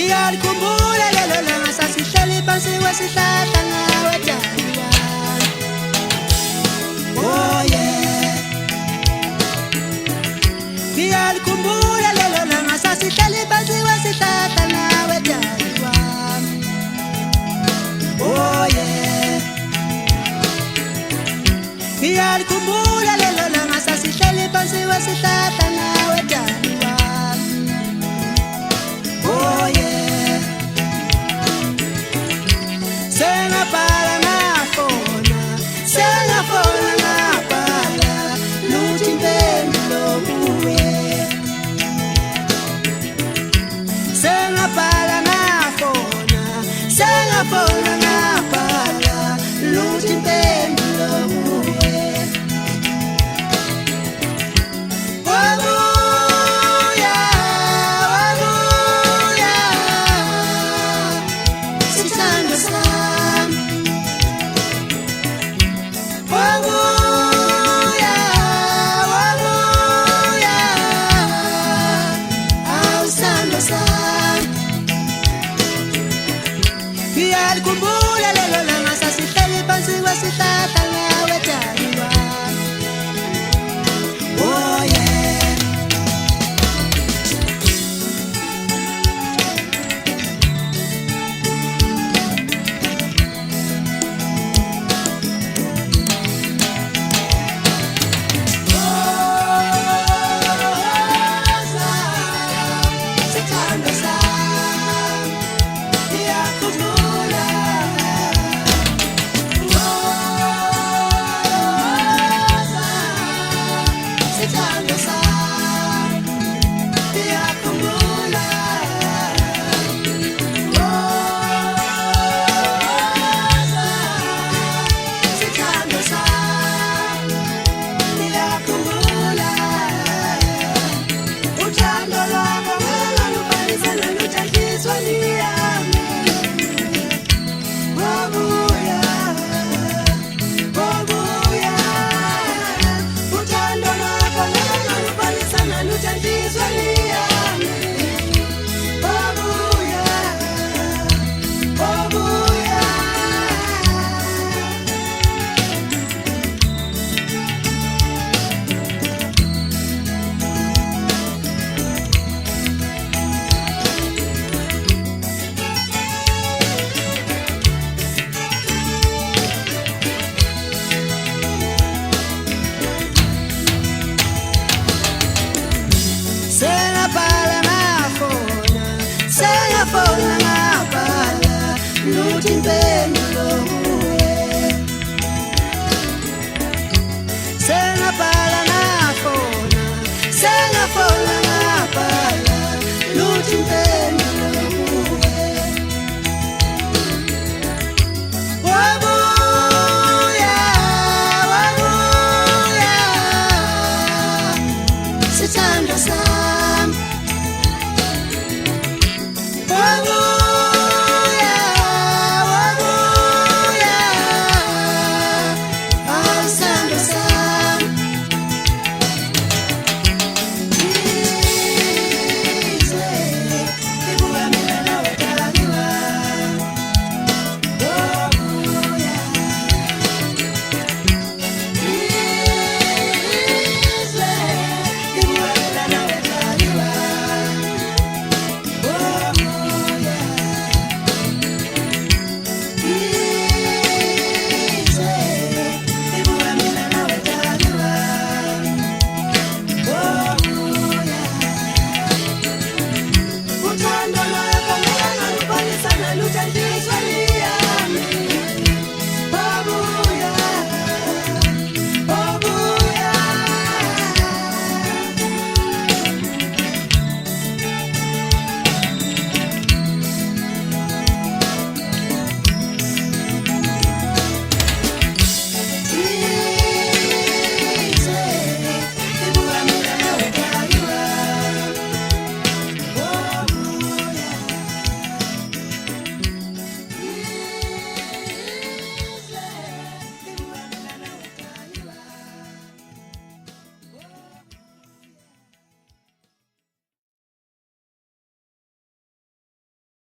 Ngiyalikhumbula lelo langa sasihleli phansi kwesihlahla nawe Dali wami. Oh yeah. Ngiyalikhumbula lelo langa sasihleli phansi kwesihlahla nawe Dali wami. Oh yeah. Ngiyalikhumbula lelo langa sasihleli phansi kwesihlahla nawe Dali wami. Oh yeah. Sengabhala ngafona, sengafona ngabhala luthi impendulo kuye. Sengabhala ngafona, sengafona ngabhala luthi impendulo kuye. Wabuya, wabuya, sithando sami. Wabuya, wabuya, awusithando sami. Ngiyalikhumbula lelo langa sasihleli phansi kwesihlahla nawe Dali wami. Oh yeah. Sithando sami, ngiyakhumbula. Sithando sami, ngiyakhumbula. Sithando sami, ngiyakhumbula. Uthando lwakho ngeke lufanise nolutho enhliziyweni yami. Wabuya, wabuya, uthando lwakho ngeke lufanise nolutho enhliziyweni yami. Wabuya, wabuya. Sengabhala ngafona, sengafona ngabhala luthi impendulo